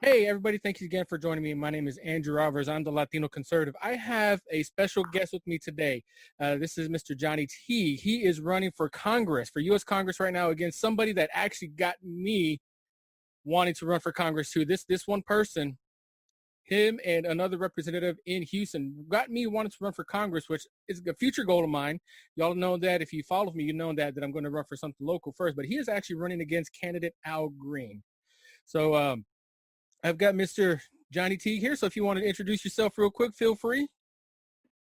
Hey, everybody, thank you again for joining me. My name is Andrew Roberts. I'm the Latino conservative. I have a special guest with me today. This is Mr. Johnny Teague. He is running for Congress, for U.S. Congress right now, against somebody that actually got me wanting to run for Congress too. This one person, him and another representative in Houston, got me wanting to run for Congress, which is a future goal of mine. Y'all know that if you follow me, you know that I'm going to run for something local first. But he is actually running against candidate Al Green. So, I've got Mr. Johnny Teague here, so if you want to introduce yourself real quick, feel free.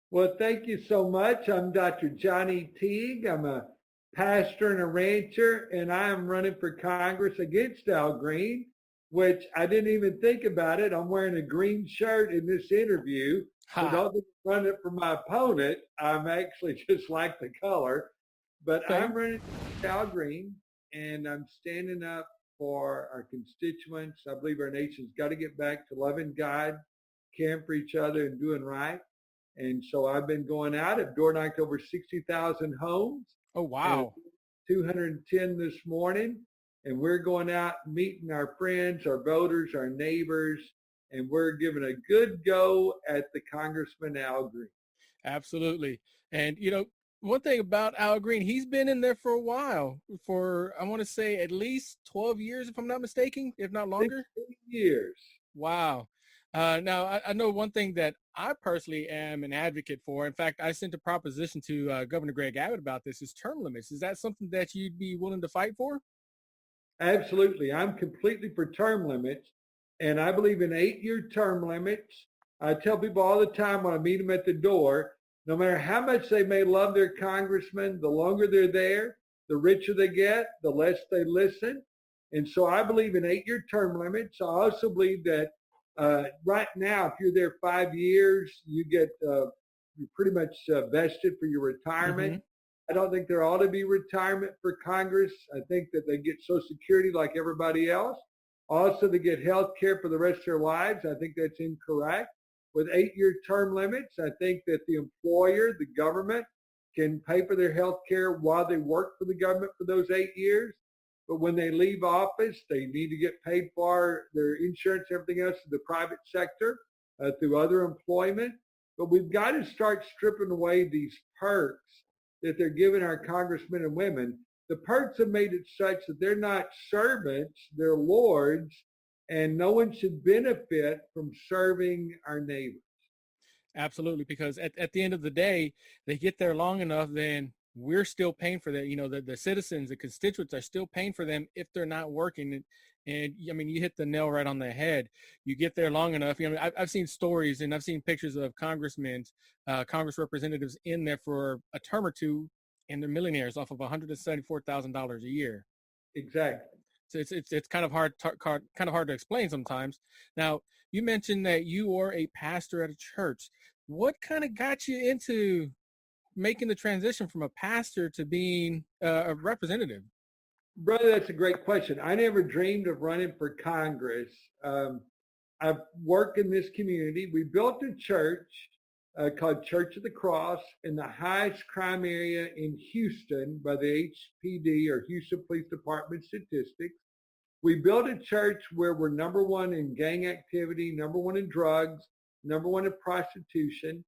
Well, thank you so much. I'm Dr. Johnny Teague. I'm a pastor and a rancher, and I am running for Congress against Al Green, which I didn't even think about it. I'm wearing a green shirt in this interview. So don't think I'm running it for my opponent. I'm actually just like the color. But I'm running against Al Green, and I'm standing up for our constituents. I believe our nation's got to get back to loving God, caring for each other, and doing right. And so I've been going out. I've door knocked over 60,000 homes. Oh, wow. 210 this morning. And we're going out meeting our friends, our voters, our neighbors, and we're giving a good go at the Congressman Al Green. Absolutely. And, you know, one thing about Al Green, he's been in there for a while, for, I want to say, at least 12 years, if I'm not mistaken, if not longer. 16 years. Wow. Now, I know one thing that I personally am an advocate for. In fact, I sent a proposition to Governor Greg Abbott about this, is term limits. Is that something that you'd be willing to fight for? Absolutely. I'm completely for term limits, and I believe in 8-year term limits. I tell people all the time when I meet them at the door, no matter how much they may love their congressman, the longer they're there, the richer they get, the less they listen. And so I believe in 8-year term limits. I also believe that right now, if you're there 5 years, you get you're pretty much vested for your retirement. Mm-hmm. I don't think there ought to be retirement for Congress. I think that they get Social Security like everybody else. Also, they get health care for the rest of their lives. I think that's incorrect. With 8-year term limits, I think that the employer, the government, can pay for their health care while they work for the government for those 8 years. But when they leave office, they need to get paid for their insurance, everything else in the private sector through other employment. But we've got to start stripping away these perks that they're giving our congressmen and women. The perks have made it such that they're not servants, they're lords, and no one should benefit from serving our neighbors. Absolutely, because at the end of the day, they get there long enough, then we're still paying for that. You know, the citizens, the constituents are still paying for them if they're not working. And I mean, you hit the nail right on the head. You get there long enough. You know, I've seen stories and I've seen pictures of congressmen, Congress representatives in there for a term or two, and they're millionaires off of $174,000 a year. Exactly. So it's kind of hard to explain sometimes. Now, you mentioned that you are a pastor at a church. What kind of got you into making the transition from a pastor to being a representative? Brother, that's a great question. I never dreamed of running for Congress. I've worked in this community. We built a church called Church of the Cross in the highest crime area in Houston by the HPD, or Houston Police Department statistics. We built a church where we're number one in gang activity, number one in drugs, number one in prostitution.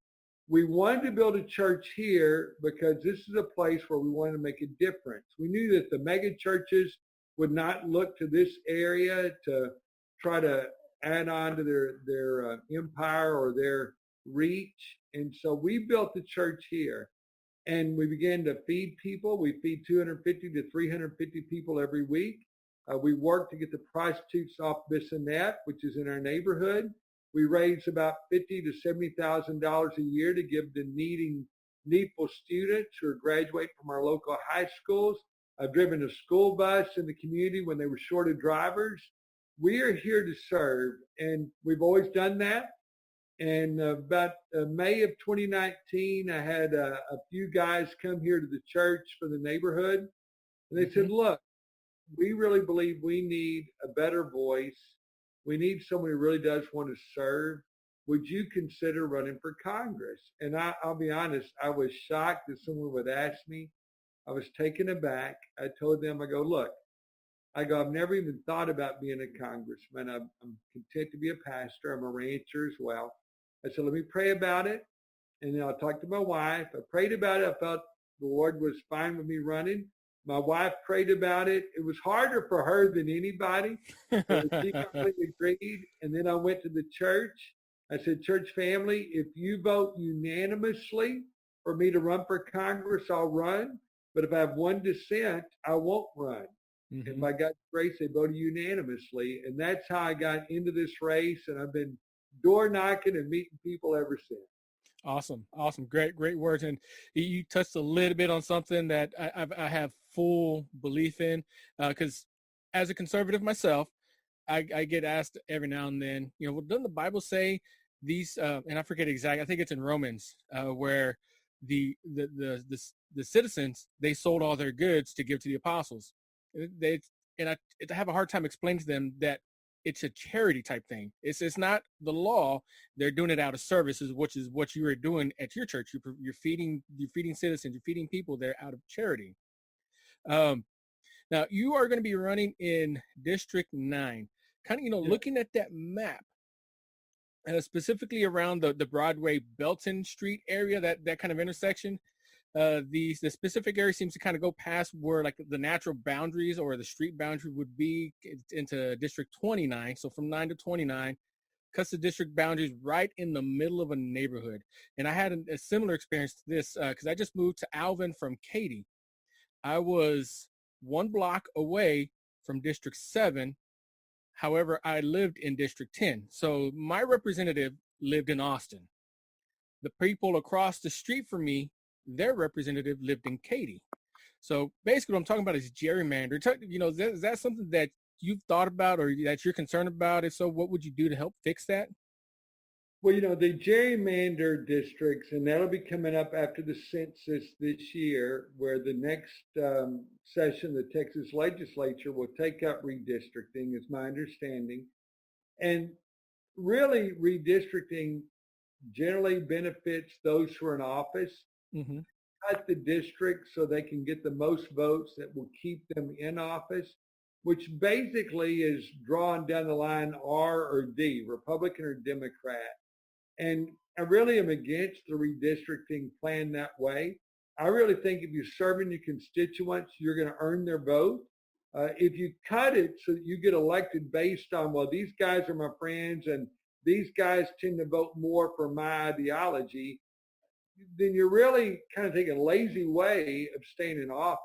We wanted to build a church here because this is a place where we wanted to make a difference. We knew that the mega churches would not look to this area to try to add on to their empire or their reach. And so we built the church here, and we began to feed people. We feed 250 to 350 people every week. We work to get the prostitutes off Bissonnette, which is in our neighborhood. We raise about $50,000 to $70,000 a year to give to needful students who are graduating from our local high schools. I've driven a school bus in the community when they were short of drivers. We are here to serve, and we've always done that. And about May of 2019, I had a few guys come here to the church for the neighborhood, and they said, look, we really believe we need a better voice. We need someone who really does want to serve. Would you consider running for Congress? And I'll be honest, I was shocked that someone would ask me. I was taken aback. I told them, I go, look, I go, I've never even thought about being a congressman. I'm content to be a pastor. I'm a rancher as well. I said, let me pray about it. And then I talked to my wife. I prayed about it. I felt the Lord was fine with me running. My wife prayed about it. It was harder for her than anybody, but she completely agreed. And then I went to the church. I said, church family, if you vote unanimously for me to run for Congress, I'll run. But if I have one dissent, I won't run. Mm-hmm. And by God's grace, they voted unanimously. And that's how I got into this race. And I've been door knocking and meeting people ever since. Awesome. Great words. And you touched a little bit on something that I have full belief in, because as a conservative myself, I get asked every now and then, well, doesn't the Bible say these, and I forget exactly, I think it's in Romans, where the citizens, they sold all their goods to give to the apostles. I have a hard time explaining to them that it's a charity type thing. It's not the law. They're doing it out of services, which is what you are doing at your church. You're feeding citizens. You're feeding people there out of charity. Now you are going to be running in District 9. Kind of, Yeah. Looking at that map, specifically around the Broadway Belton Street area, that kind of intersection. The specific area seems to kind of go past where like the natural boundaries or the street boundary would be into District 29. So from 9 to 29, cuts the district boundaries right in the middle of a neighborhood. And I had a similar experience to this because I just moved to Alvin from Katy. I was one block away from District 7. However, I lived in District 10. So my representative lived in Austin. The people across the street from me, their representative lived in Katy. So basically what I'm talking about is gerrymander. Is that something that you've thought about or that you're concerned about? If so, what would you do to help fix that? Well, the gerrymander districts, and that'll be coming up after the census this year, where the next session, the Texas legislature will take up redistricting, is my understanding. And really, redistricting generally benefits those who are in office. Mm-hmm. Cut the districts so they can get the most votes that will keep them in office, which basically is drawn down the line R or D, Republican or Democrat. And I really am against the redistricting plan that way. I really think if you're serving your constituents, you're going to earn their vote. If you cut it so that you get elected based on, well, these guys are my friends and these guys tend to vote more for my ideology, then you're really kind of taking a lazy way of staying in office.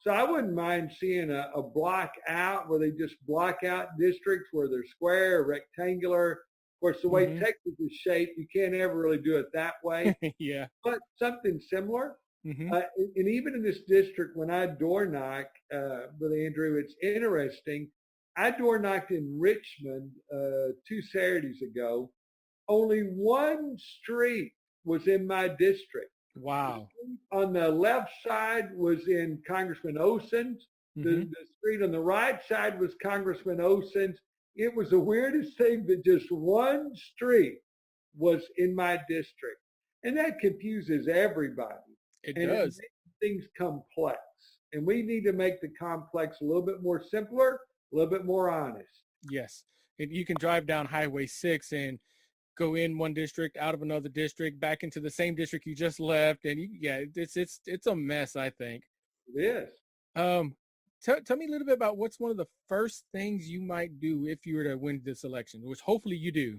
So I wouldn't mind seeing a block out where they just block out districts where they're square, rectangular. Of course, the way Mm-hmm. Texas is shaped, you can't ever really do it that way. Yeah. But something similar. Mm-hmm. And even in this district, when I door knock, Brother Andrew, it's interesting. I door knocked in Richmond 2 Saturdays ago. Only one street was in my district. Wow. On the left side was in Congressman Olson's. Mm-hmm. The street on the right side was Congressman Olson's. It was the weirdest thing that just one street was in my district. And that confuses everybody. It does. It makes things complex. And we need to make the complex a little bit more simpler, a little bit more honest. Yes. You can drive down Highway 6 and go in one district, out of another district, back into the same district you just left. And it's a mess, I think. It is. Tell me a little bit about what's one of the first things you might do if you were to win this election, which hopefully you do.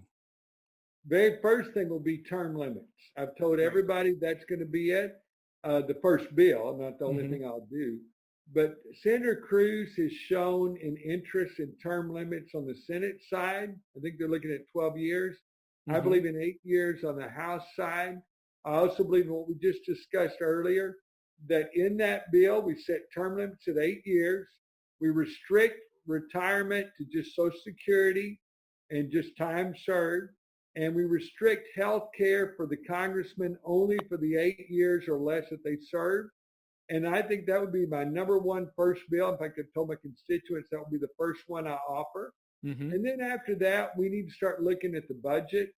Very first thing will be term limits. I've told everybody that's going to be it. The first bill, not the only Mm-hmm. thing I'll do. But Senator Cruz has shown an interest in term limits on the Senate side. I think they're looking at 12 years. Mm-hmm. I believe in 8 years on the House side. I also believe in what we just discussed earlier, that in that bill, we set term limits at 8 years. We restrict retirement to just Social Security and just time served. And we restrict health care for the congressman only for the 8 years or less that they serve. And I think that would be my number one first bill. In fact, I've told my constituents that would be the first one I offer. Mm-hmm. And then after that, we need to start looking at the budget.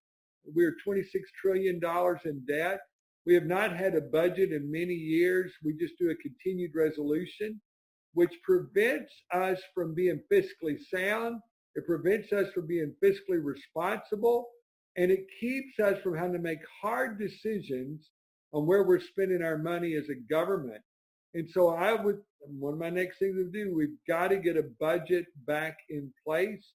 We're $26 trillion in debt. We have not had a budget in many years. We just do a continued resolution. which prevents us from being fiscally sound. It prevents us from being fiscally responsible, and it keeps us from having to make hard decisions on where we're spending our money as a government. And so one of my next things to do, we've got to get a budget back in place.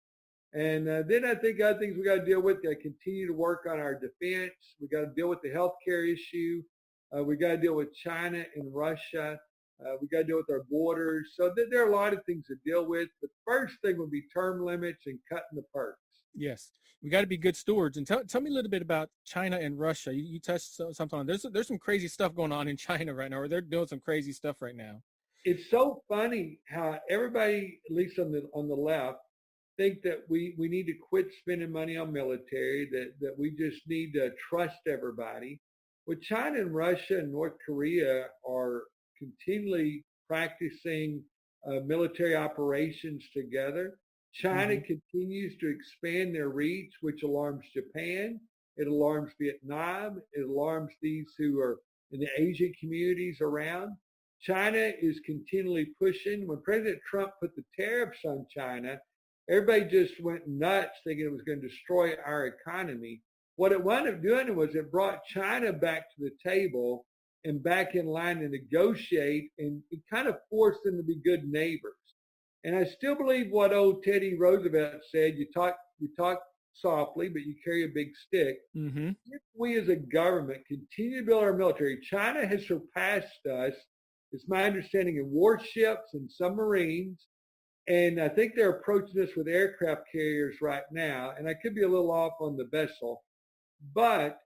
And then I think other things we got to deal with, got to continue to work on our defense. We got to deal with the healthcare issue. We got to deal with China and Russia. We got to deal with our borders. So there are a lot of things to deal with. The first thing would be term limits and cutting the perks. Yes, we got to be good stewards. And tell me a little bit about China and Russia. You touched something on. There's some crazy stuff going on in China right now, or they're doing some crazy stuff right now. It's so funny how everybody, at least on the left, think that we need to quit spending money on military, that we just need to trust everybody. Well, China and Russia and North Korea are continually practicing military operations together. China continues to expand their reach, which alarms Japan. It alarms Vietnam. It alarms these who are in the Asian communities around. China is continually pushing. When President Trump put the tariffs on China, everybody just went nuts thinking it was going to destroy our economy. What it wound up doing was it brought China back to the table and back in line to negotiate, and it kind of forced them to be good neighbors. And I still believe what old Teddy Roosevelt said, you talk softly, but you carry a big stick. Mm-hmm. If we as a government continue to build our military, China has surpassed us, it's my understanding, in warships and submarines. And I think they're approaching us with aircraft carriers right now. And I could be a little off on the vessel. But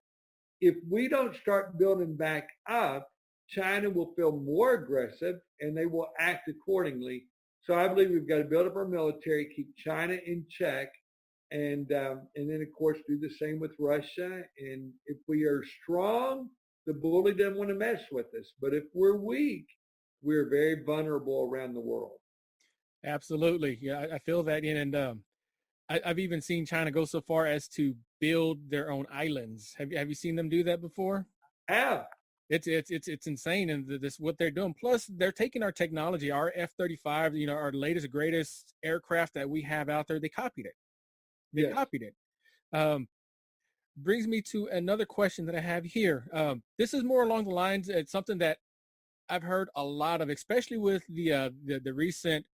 if we don't start building back up, China will feel more aggressive and they will act accordingly. So I believe we've got to build up our military, keep China in check, and then, of course, do the same with Russia. And if we are strong, the bully doesn't want to mess with us. But if we're weak, we're very vulnerable around the world. Absolutely. Yeah, I feel that. And I've even seen China go so far as to build their own islands. Have you seen them do that before? Yeah. It's insane, and this what they're doing. Plus, they're taking our technology, our F-35, our latest greatest aircraft that we have out there. They copied it. They copied it. Brings me to another question that I have here. This is more along the lines. It's something that I've heard a lot of, especially with the recent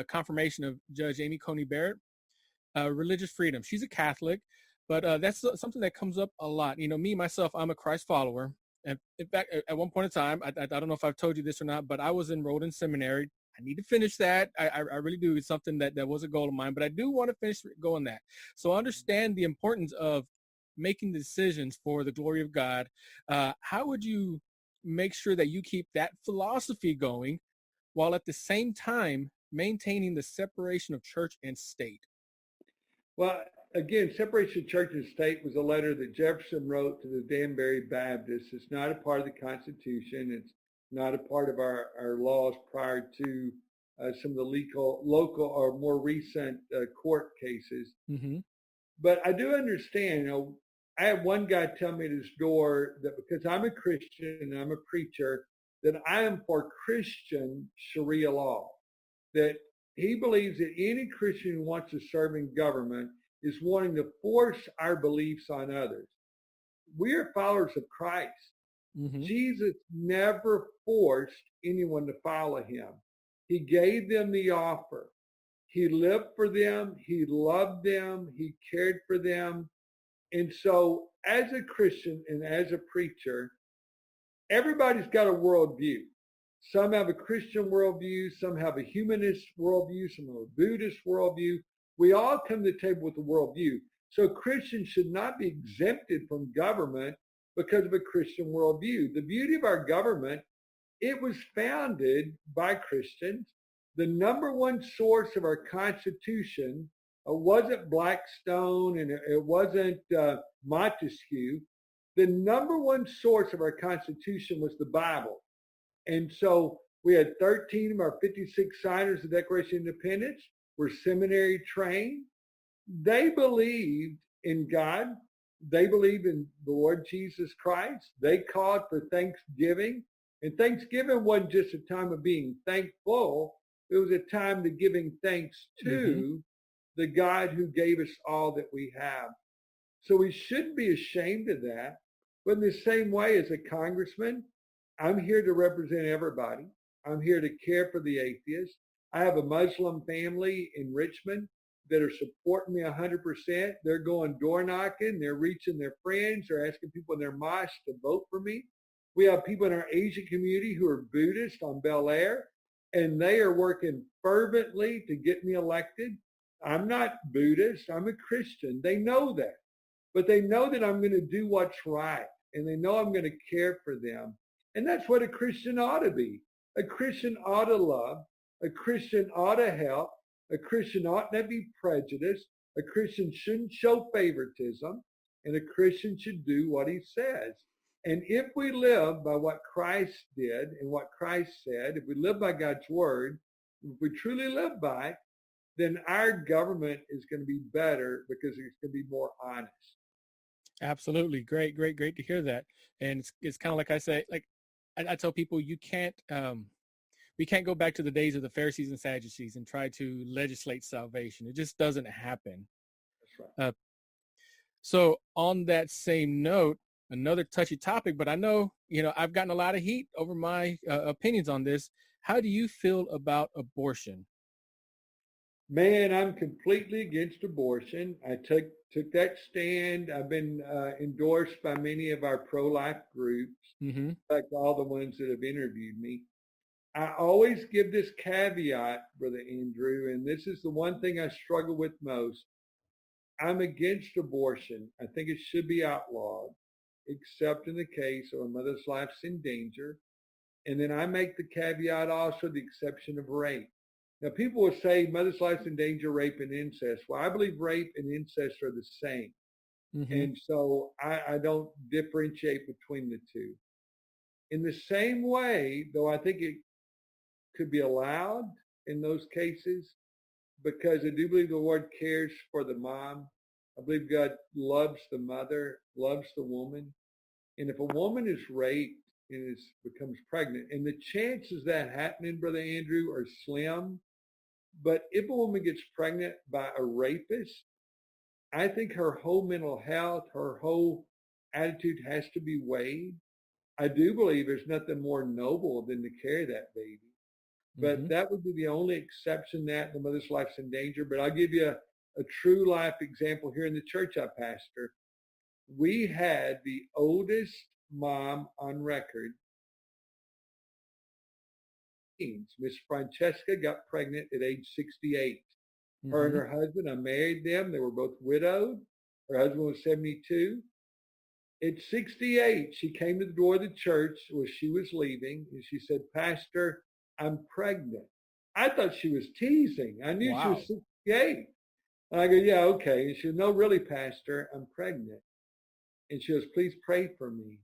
confirmation of Judge Amy Coney Barrett. Religious freedom. She's a Catholic, but that's something that comes up a lot. Me, myself, I'm a Christ follower. And in fact, at one point in time, I don't know if I've told you this or not, but I was enrolled in seminary. I need to finish that. I really do. It's something that was a goal of mine, but I do want to finish going that. So I understand the importance of making decisions for the glory of God. How would you make sure that you keep that philosophy going while at the same time maintaining the separation of church and state? Well, again, separation of church and state was a letter that Jefferson wrote to the Danbury Baptists. It's not a part of the Constitution. It's not a part of our laws prior to some of the local or more recent court cases. Mm-hmm. But I do understand, I had one guy tell me at his door that because I'm a Christian and I'm a preacher, that I am for Christian Sharia law, that he believes that any Christian who wants to serve in government is wanting to force our beliefs on others. We are followers of Christ. Mm-hmm. Jesus never forced anyone to follow him. He gave them the offer. He lived for them. He loved them. He cared for them. And so as a Christian and as a preacher, everybody's got a worldview. Some have a Christian worldview. Some have a humanist worldview. Some have a Buddhist worldview. We all come to the table with a worldview. So Christians should not be exempted from government because of a Christian worldview. The beauty of our government, it was founded by Christians. The number one source of our Constitution wasn't Blackstone and it wasn't Montesquieu. The number one source of our Constitution was the Bible. And so we had 13 of our 56 signers of the Declaration of Independence were seminary trained. They believed in God. They believed in the Lord Jesus Christ. They called for Thanksgiving. And Thanksgiving wasn't just a time of being thankful. It was a time to giving thanks Mm-hmm. to the God who gave us all that we have. So we shouldn't be ashamed of that. But in the same way, as a congressman, I'm here to represent everybody. I'm here to care for the atheists. I have a Muslim family in Richmond that are supporting me 100%. They're going door knocking. They're reaching their friends. They're asking people in their mosque to vote for me. We have people in our Asian community who are Buddhist on Bel Air, and they are working fervently to get me elected. I'm not Buddhist. I'm a Christian. They know that. But they know that I'm going to do what's right, and they know I'm going to care for them. And that's what a Christian ought to be. A Christian ought to love. A Christian ought to help. A Christian ought not be prejudiced. A Christian shouldn't show favoritism. And a Christian should do what he says. And if we live by what Christ did and what Christ said, if we live by God's word, if we truly live by it, then our government is going to be better because it's going to be more honest. Absolutely. Great, great, great to hear that. And it's kind of like I say, like I tell people, we can't go back to the days of the Pharisees and Sadducees and try to legislate salvation. It just doesn't happen. That's right. So on that same note, another touchy topic, but I know, I've gotten a lot of heat over my opinions on this. How do you feel about abortion? Man, I'm completely against abortion. I took that stand. I've been endorsed by many of our pro-life groups, Mm-hmm. like all the ones that have interviewed me. I always give this caveat, Brother Andrew, and this is the one thing I struggle with most. I'm against abortion. I think it should be outlawed, except in the case of a mother's life's in danger. And then I make the caveat also the exception of rape. Now, people will say mother's life's in danger, rape and incest. Well, I believe rape and incest are the same. Mm-hmm. And so I don't differentiate between the two. In the same way, though, I think it could be allowed in those cases because I do believe the Lord cares for the mom. I believe God loves the mother, loves the woman. And if a woman is raped and becomes pregnant, and the chances of that happening, Brother Andrew, are slim, but if a woman gets pregnant by a rapist, I think her whole mental health, her whole attitude has to be weighed. I do believe there's nothing more noble than to carry that baby. But Mm-hmm. that would be the only exception that the mother's life's in danger. But I'll give you a true life example here in the church I pastor. We had the oldest mom on record. Miss Francesca got pregnant at age 68. Her and Mm-hmm. her husband, I married them. They were both widowed. Her husband was 72. At 68, she came to the door of the church where she was leaving, and she said, Pastor, I'm pregnant. I thought she was teasing. I knew she was Wow. 68. And I go, yeah, okay. And she said, no, really, Pastor, I'm pregnant. And she goes, please pray for me.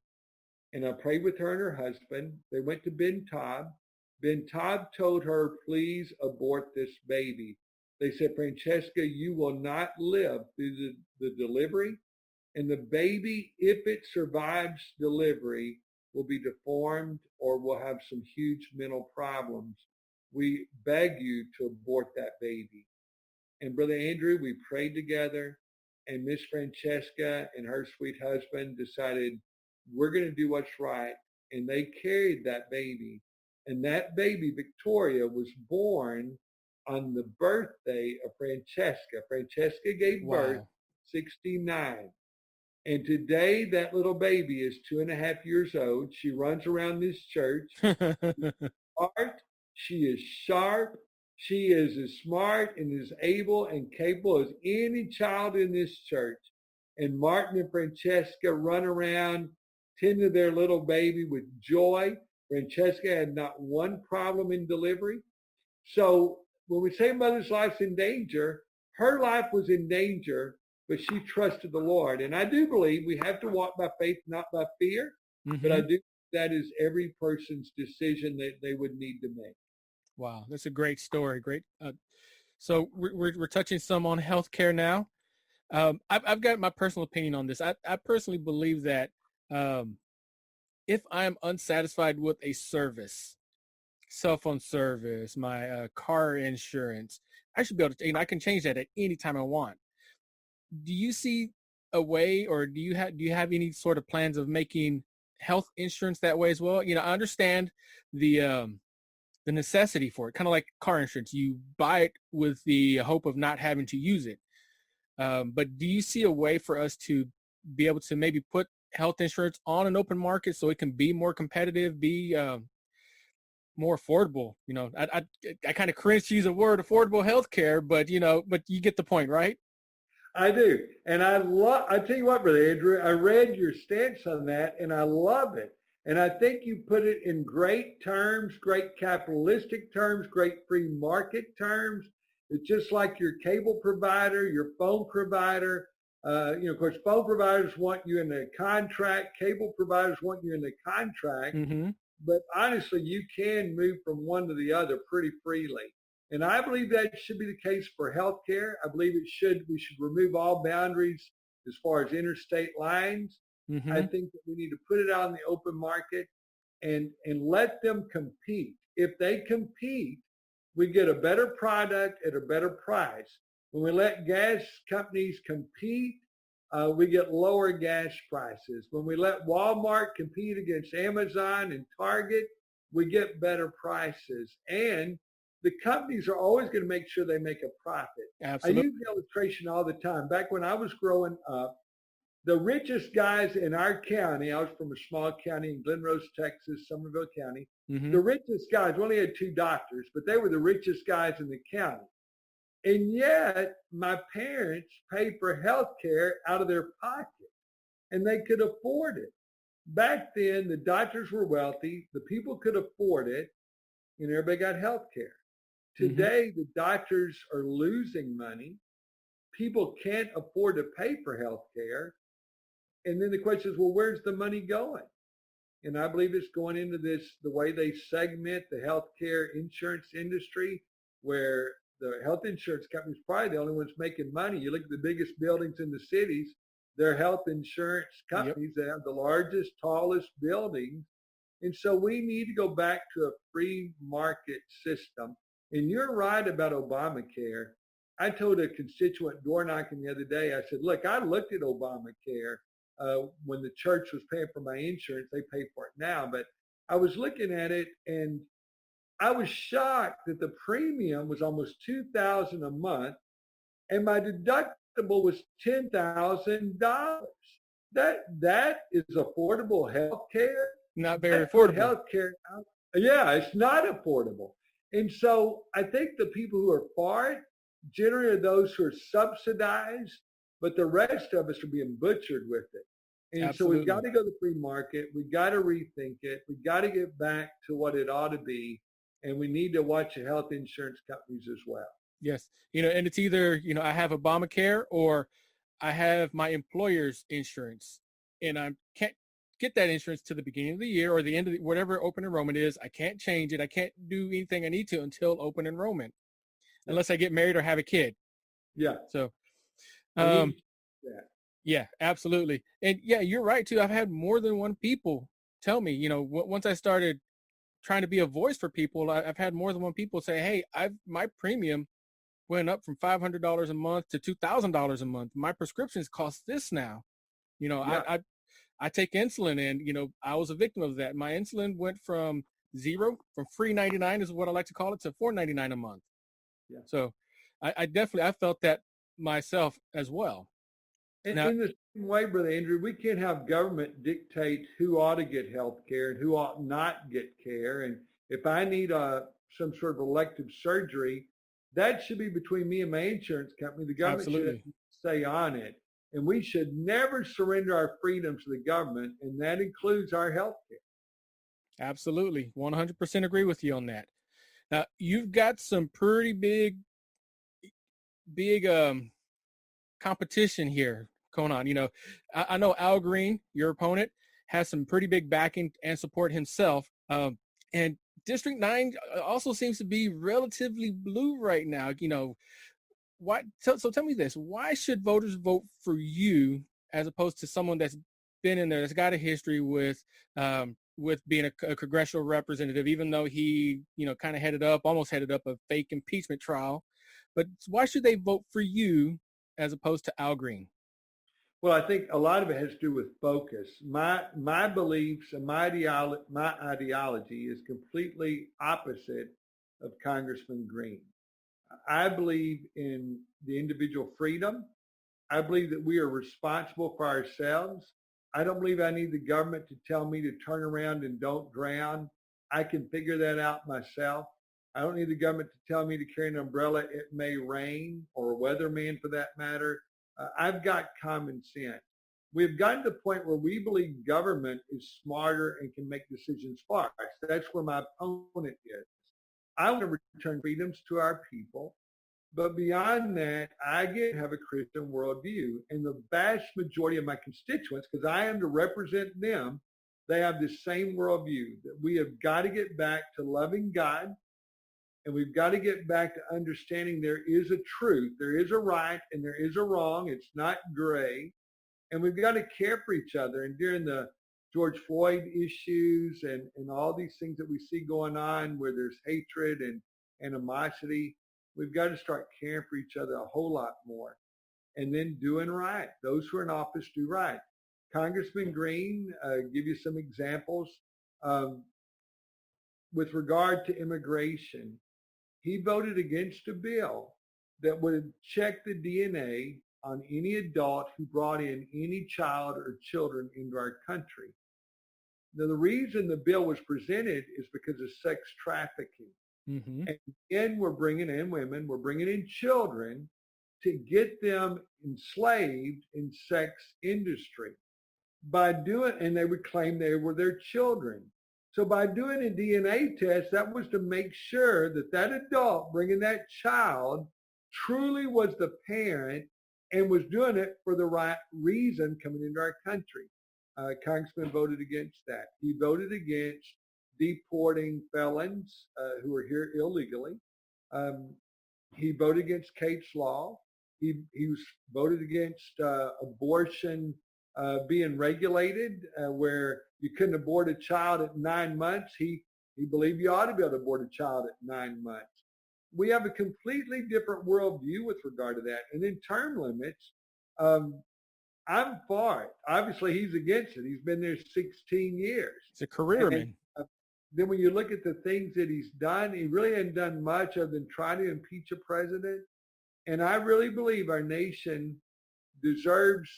And I prayed with her and her husband. They went to Ben Taub. Ben Taub told her, please abort this baby. They said, Francesca, you will not live through the delivery. And the baby, if it survives delivery, will be deformed or will have some huge mental problems. We beg you to abort that baby. And Brother Andrew, we prayed together, and Miss Francesca and her sweet husband decided we're going to do what's right. And they carried that baby. And that baby, Victoria, was born on the birthday of Francesca. Francesca gave birth Wow. 69. And today that little baby is 2.5 years old. She runs around this church. Smart. She is sharp. She is as smart and as able and capable as any child in this church. And Martin and Francesca run around, tend to their little baby with joy. Francesca had not one problem in delivery. So when we say mother's life's in danger, her life was in danger, but she trusted the Lord. And I do believe we have to walk by faith, not by fear. But I Mm-hmm. do that is every person's decision that they would need to make. Wow, that's a great story. Great. So we're touching some on healthcare now. I've got my personal opinion on this. I personally believe that if I am unsatisfied with a service, cell phone service, my car insurance. I should be able to, I can change that at any time I want. Do you see a way, or do you have any sort of plans of making health insurance that way as well? I understand the necessity for it, kind of like car insurance. You buy it with the hope of not having to use it. But do you see a way for us to be able to maybe put health insurance on an open market so it can be more competitive, be more affordable? I kind of cringe to use the word affordable healthcare, but you get the point, right? I do. And I tell you what, Brother Andrew, I read your stance on that and I love it. And I think you put it in great terms, great capitalistic terms, great free market terms. It's just like your cable provider, your phone provider. Of course, phone providers want you in a contract. Cable providers want you in a contract. Mm-hmm. But honestly, you can move from one to the other pretty freely. And I believe that should be the case for healthcare. I believe we should remove all boundaries as far as interstate lines. Mm-hmm. I think that we need to put it out in the open market and let them compete. If they compete, we get a better product at a better price. When we let gas companies compete, we get lower gas prices. When we let Walmart compete against Amazon and Target, we get better prices. And the companies are always going to make sure they make a profit. Absolutely. I use the illustration all the time. Back when I was growing up, the richest guys in our county, I was from a small county in Glen Rose, Texas, Somerville County. Mm-hmm. The richest guys, we only had 2 doctors, but they were the richest guys in the county. And yet my parents paid for health care out of their pocket and they could afford it. Back then, the doctors were wealthy. The people could afford it and everybody got health care. Today, the doctors are losing money. People can't afford to pay for health care. And then the question is, well, where's the money going? And I believe it's going into the way they segment the healthcare insurance industry, where the health insurance companies are probably the only ones making money. You look at the biggest buildings in the cities, they're health insurance companies that have the largest, tallest buildings. And so we need to go back to a free market system. And you're right about Obamacare. I told a constituent door knocking the other day, I said, look, I looked at Obamacare when the church was paying for my insurance. They pay for it now. But I was looking at it and I was shocked that the premium was almost $2,000 a month and my deductible was $10,000. That is affordable health care. Not very affordable. Health care. Yeah, it's not affordable. And so I think the people who are for it generally are those who are subsidized, but the rest of us are being butchered with it. And Absolutely. So we've got to go to the free market. We've got to rethink it. We've got to get back to what it ought to be. And we need to watch the health insurance companies as well. Yes. And it's either, I have Obamacare or I have my employer's insurance and I can't get that insurance to the beginning of the year or the end of whatever open enrollment is. I can't change it. I can't do anything I need to until open enrollment, unless I get married or have a kid. Yeah. So, yeah, absolutely. And yeah, you're right too. I've had more than one people tell me, once I started trying to be a voice for people, I've had more than one people say, hey, my premium went up from $500 a month to $2,000 a month. My prescriptions cost this now. I take insulin and, I was a victim of that. My insulin went from free 99 is what I like to call it, to $4.99 a month. Yeah. So I definitely felt that myself as well. In the same way, Brother Andrew, we can't have government dictate who ought to get health care and who ought not get care. And if I need some sort of elective surgery, that should be between me and my insurance company. The government should stay on it. And we should never surrender our freedoms to the government, and that includes our health care. Absolutely. 100% agree with you on that. Now, you've got some pretty big competition here going on. I know Al Green, your opponent, has some pretty big backing and support himself. And District 9 also seems to be relatively blue right now. Why? So tell me this: why should voters vote for you as opposed to someone that's been in there, that's got a history with with being a congressional representative, even though he, kind of almost headed up a fake impeachment trial. But why should they vote for you as opposed to Al Green? Well, I think a lot of it has to do with focus. My beliefs and my ideology is completely opposite of Congressman Green. I believe in the individual freedom. I believe that we are responsible for ourselves. I don't believe I need the government to tell me to turn around and don't drown. I can figure that out myself. I don't need the government to tell me to carry an umbrella. It may rain, or a weatherman for that matter. I've got common sense. We've gotten to the point where we believe government is smarter and can make decisions for us. That's where my opponent is. I want to return freedoms to our people. But beyond that, I again have a Christian worldview. And the vast majority of my constituents, because I am to represent them, they have the same worldview, that we have got to get back to loving God, and we've got to get back to understanding there is a truth, there is a right, and there is a wrong. It's not gray. And we've got to care for each other. And during the George Floyd issues and all these things that we see going on where there's hatred and animosity, we've got to start caring for each other a whole lot more. And then doing right. Those who are in office do right. Congressman Green, give you some examples. With regard to immigration, he voted against a bill that would check the DNA on any adult who brought in any child or children into our country. Now, the reason the bill was presented is because of sex trafficking. Mm-hmm. And again, we're bringing in women, we're bringing in children to get them enslaved in sex industry. And they would claim they were their children. So by doing a DNA test, that was to make sure that that adult bringing that child truly was the parent and was doing it for the right reason coming into our country. Congressman voted against that. He voted against deporting felons who are here illegally. He voted against Kate's Law. He voted against abortion being regulated, where you couldn't abort a child at 9 months. He believed you ought to be able to abort a child at 9 months. We have a completely different worldview with regard to that. And then term limits, I'm for it. Obviously, he's against it. He's been there 16 years. It's a careerman. Then when you look at the things that he's done, he really hasn't done much other than try to impeach a president. And I really believe our nation deserves,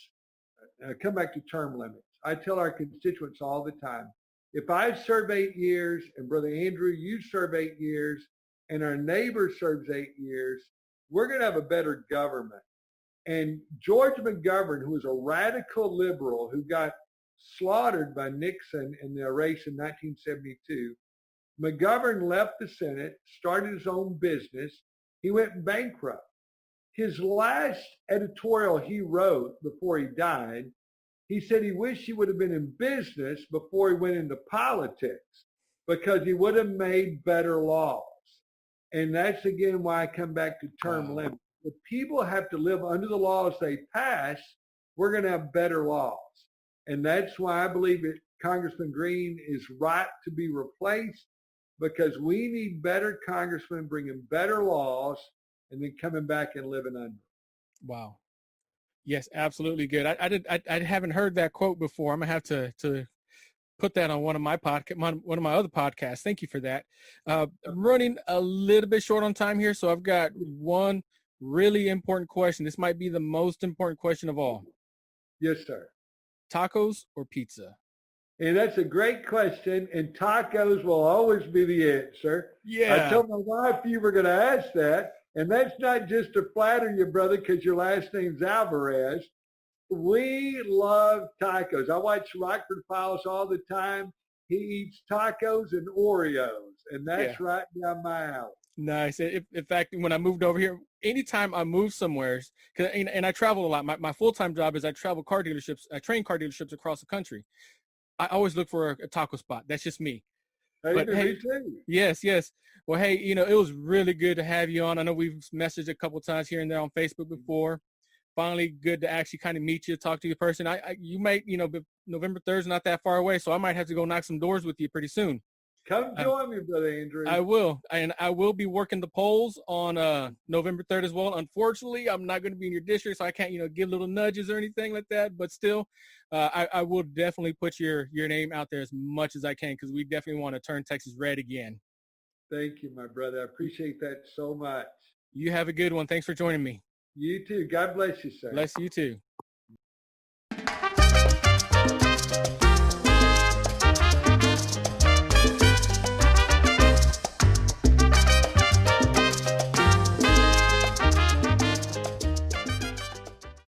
come back to term limits. I tell our constituents all the time, if I serve 8 years, and Brother Andrew, you serve 8 years, and our neighbor serves 8 years, we're going to have a better government. And George McGovern, who was a radical liberal who got slaughtered by Nixon in the race in 1972, McGovern left the Senate, started his own business. He went bankrupt. His last editorial he wrote before he died, he said he wished he would have been in business before he went into politics, because he would have made better laws. And that's, again, why I come back to term limits. If people have to live under the laws they pass, we're going to have better laws. And that's why I believe that Congressman Green is right to be replaced, because we need better congressmen bringing better laws and then coming back and living under. Wow. Yes, absolutely good. I haven't heard that quote before. I'm gonna have to put that on one of my other podcasts. Thank you for that. I'm running a little bit short on time here, so I've got one really important question. This might be the most important question of all. Yes, sir. Tacos or pizza? And that's a great question, and tacos will always be the answer. Yeah. I told my wife you were going to ask that, and that's not just to flatter you, brother, because your last name's Alvarez. We love tacos. I watch Rockford Files all the time. He eats tacos and Oreos, and that's right down my alley. Nice. In fact, when I moved over here, anytime I move somewhere, and I travel a lot, my full-time job is I train car dealerships across the country. I always look for a taco spot. That's just me. Hey, yes. Well, hey, it was really good to have you on. I know we've messaged a couple of times here and there on Facebook before. finally good to actually kind of meet you, talk to you in person. You might, but November 3rd is not that far away, so I might have to go knock some doors with you pretty soon. Come join me, Brother Andrew. I will. And I will be working the polls on November 3rd as well. Unfortunately, I'm not going to be in your district, so I can't, give little nudges or anything like that. But still, I will definitely put your name out there as much as I can, because we definitely want to turn Texas red again. Thank you, my brother. I appreciate that so much. You have a good one. Thanks for joining me. You too. God bless you, sir. Bless you too.